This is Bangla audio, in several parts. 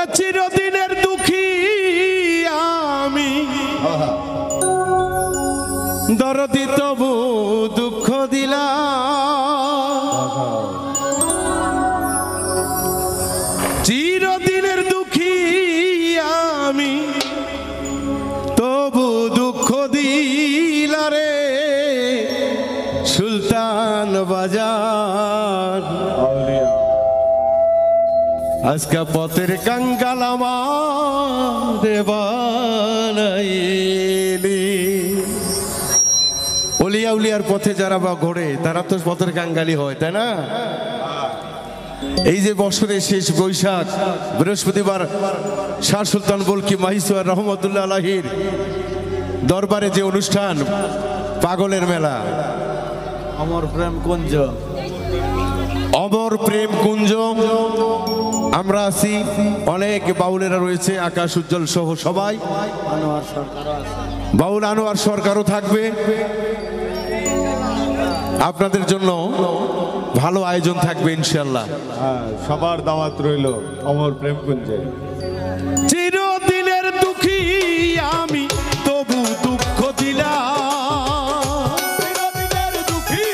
চিরদিনের দুঃখী আমি দরদি তবু দুঃখ দিলাম চিরদিনের দুঃখী আমি তবু দুঃখ দিলা রে সুলতান বাজার আজকে পথের কাঙ্গাল আমার বানাইলি অলিয়া উলিয়ার পথে যারা বা ঘোরে তারা তো পথের কাঙ্গালি হয় তাই না এই যে বছরের শেষ বৈশাখ বৃহস্পতিবার শাহ সুলতান বলকি মাহিসুয়ার রহমতুল্লাহ আলাহির দরবারে যে অনুষ্ঠান পাগলের মেলা অমর প্রেম কুঞ্জ অমর প্রেম কুঞ্জ আমরা আছি অনেক বাউলেরা রয়েছে আকাশ উজ্জ্বল সহ সবাই আনোয়ার সরকার আছে বাউল আনোয়ার সরকারও থাকবে আপনাদের জন্য ভালো আয়োজন থাকবে ইনশাআল্লাহ সবার দাওয়াত রইল অমর প্রেম কুঞ্জে চিরদিনের দুঃখী আমি তবু দুঃখ দিলাম চিরদিনের দুঃখী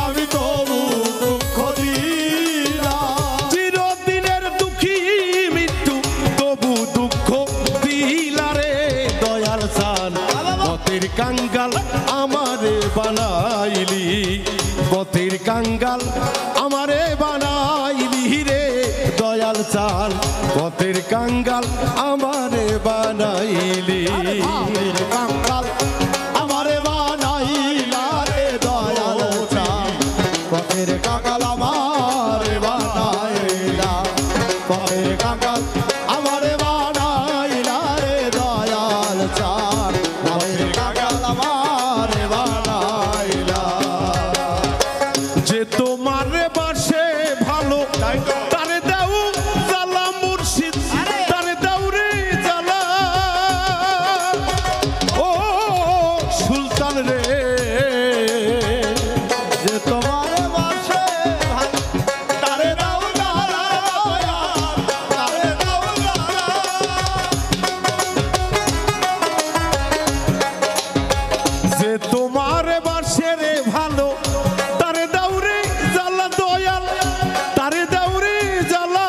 আমি তবু দুঃখ দিলাম চিরদিনের দুঃখী মৃত্যু তবু দুঃখ দিলা রে দয়াল সান পথের কাঙ্গাল আমারে বানাইলি পথের কাঙ্গাল আমারে বানাইলি রে দয়াল চাল পথের কাঙ্গাল আমারে বানাইলি কাঙ্গাল আমারে বানাইলা রে দয়াল চাল পথের কাঙ্গাল আমারে বানাইলা পথের কাঙ্গাল আমারে বানাইলা রে দয়াল চাল পথের কাঙ্গাল আমারে বানাইলা যে তোমার বাসে ভালো তারে দাও জালা মুর্শিদ তারে দাও রে জালা ও সুলতান রে যে তোমার বাসে তারে দাও জালা তারে দাও জালা যে তোমার বাসে রে ভালো তারে দাও রে জালা দয়াল তারে দাও রে জালা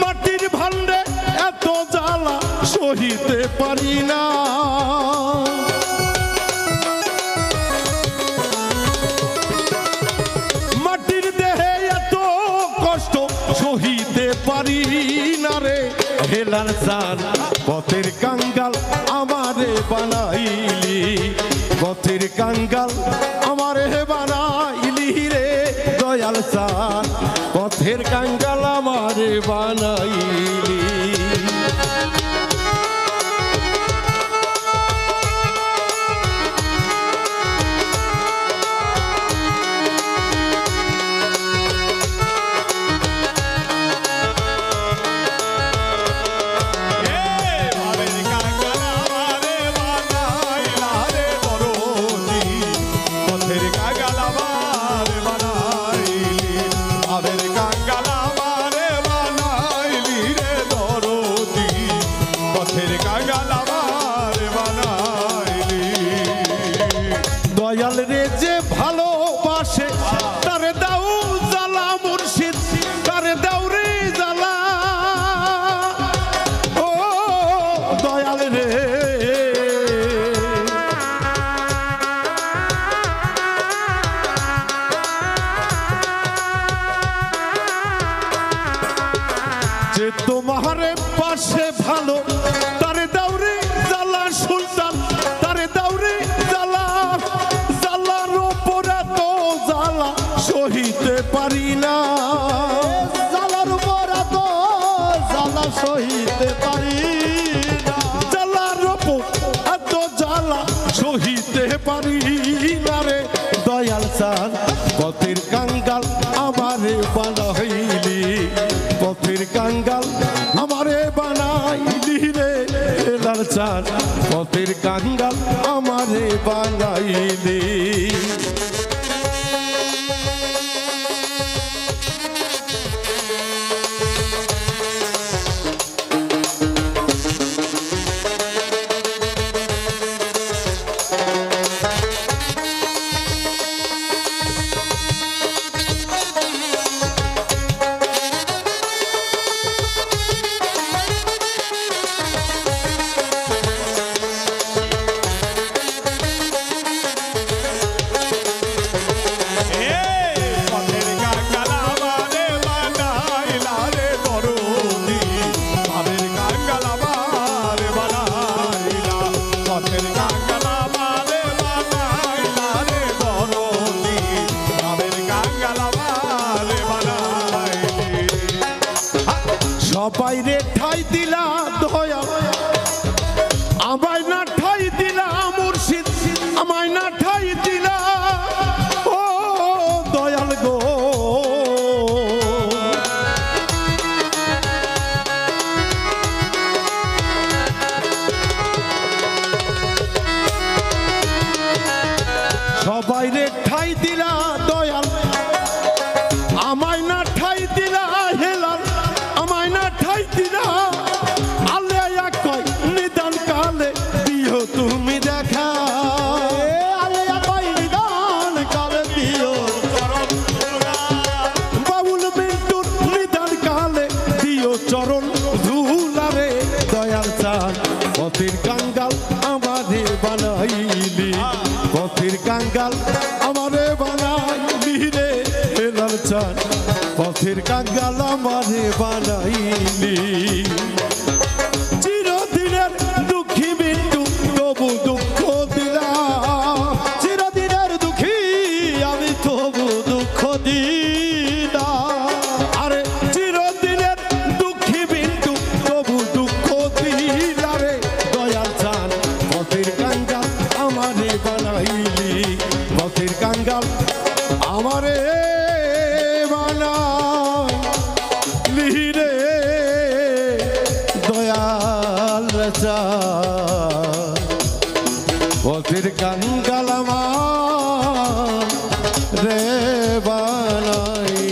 মাটির ভান্ডে এত জ্বালা সহিতে পারি না মাটির দেহে এত কষ্ট সহিতে পারি না রে হেলার জান পথের কাঙ্গাল আমারে বানাইলি পথের কাঙ্গাল আমারে বানাইলি রে দয়াল সান পথের কাঙ্গাল আমারে বানাইলি দয়াল রে যে ভালোবাসে তারে দাও জালা মুর্শিদ তারে দাও রে জালা ও দয়াল রে যে তোমার পাশে ভালো তারে দাও রে জালা সুলতান তারে দাও রে জালা জালার উপরে তো জালা সহিতে পারি না জালার উপরে তো জালা সহিতে পারি না জালার উপরে এত জালা সহিতে পারি না রে দয়াল চান পথের কাঙ্গাল আমারে বানাইলি পথের কাঙ্গাল আমারে বানাইলি রে লাল চান পথের কাঙ্গাল আমারে বানাইলি সবাই রে ঠাই দিলা দয়া আমায় না ঠাই দিলা মুর্শিদ আমায় না ঠাই দিলা ও দয়াল গো সবাই রে ঠাই দিলা দয়াল আমায় না ঠাই দিলা হেলাল আমায় না ঠাই দিলা আলে কয় নিদান কালে দিও তুমি দেখা আলে কয় নিদান কালে দিও বাবুল মিন্টুর নিদান কালে দিও চরণ ধুলারে দয়াল চান পথের কাঙ্গাল আমারে বানাইলি পথের কাঙ্গাল আমারে বানাইলি রে হেলাল চান পথের কাঙ্গাল আমারে বানাইলি চিরদিনের দুঃখী বিন্দু তবু দুঃখ দিলাম চিরদিনের দুঃখী আমি তবু দুঃখ দিলাম আরে চিরদিনের দুঃখী বিন্দু তবু দুঃখ দিলাম রে দয়াল চান পথের কাঙ্গাল আমারে বানাইলি পথের কাঙ্গাল আমারে বানাইলি রে দয়াল চান পথের কাঙ্গাল আমার রে বানাইলি